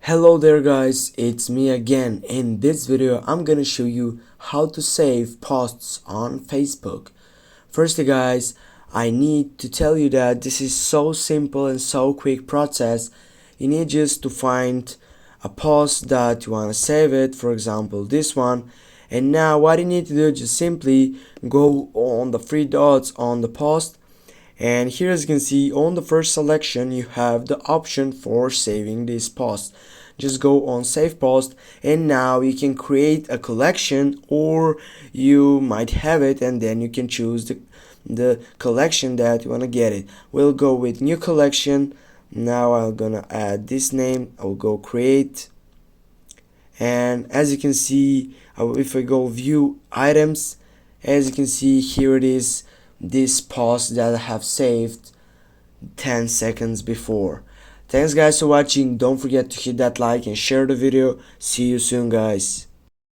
Hello there guys, it's me again. In this video I'm gonna show you how to save posts on Facebook. Firstly guys, I need to tell you that this is so simple and so quick process. You need just to find a post that you want to save it, for example this one, and now what you need to do, just simply go on the three dots on the post, and here as you can see on the first selection you have the option for saving this post. Just go on save post, and now you can create a collection, or you might have it and then you can choose the collection that you want to get it. We'll go with new collection. Now I'm gonna add this name. I'll go create, and as you can see, if I go view items, as you can see here it is, this post that I have saved 10 seconds before. Thanks guys for watching. Don't forget to hit that like and share the video. See you soon guys.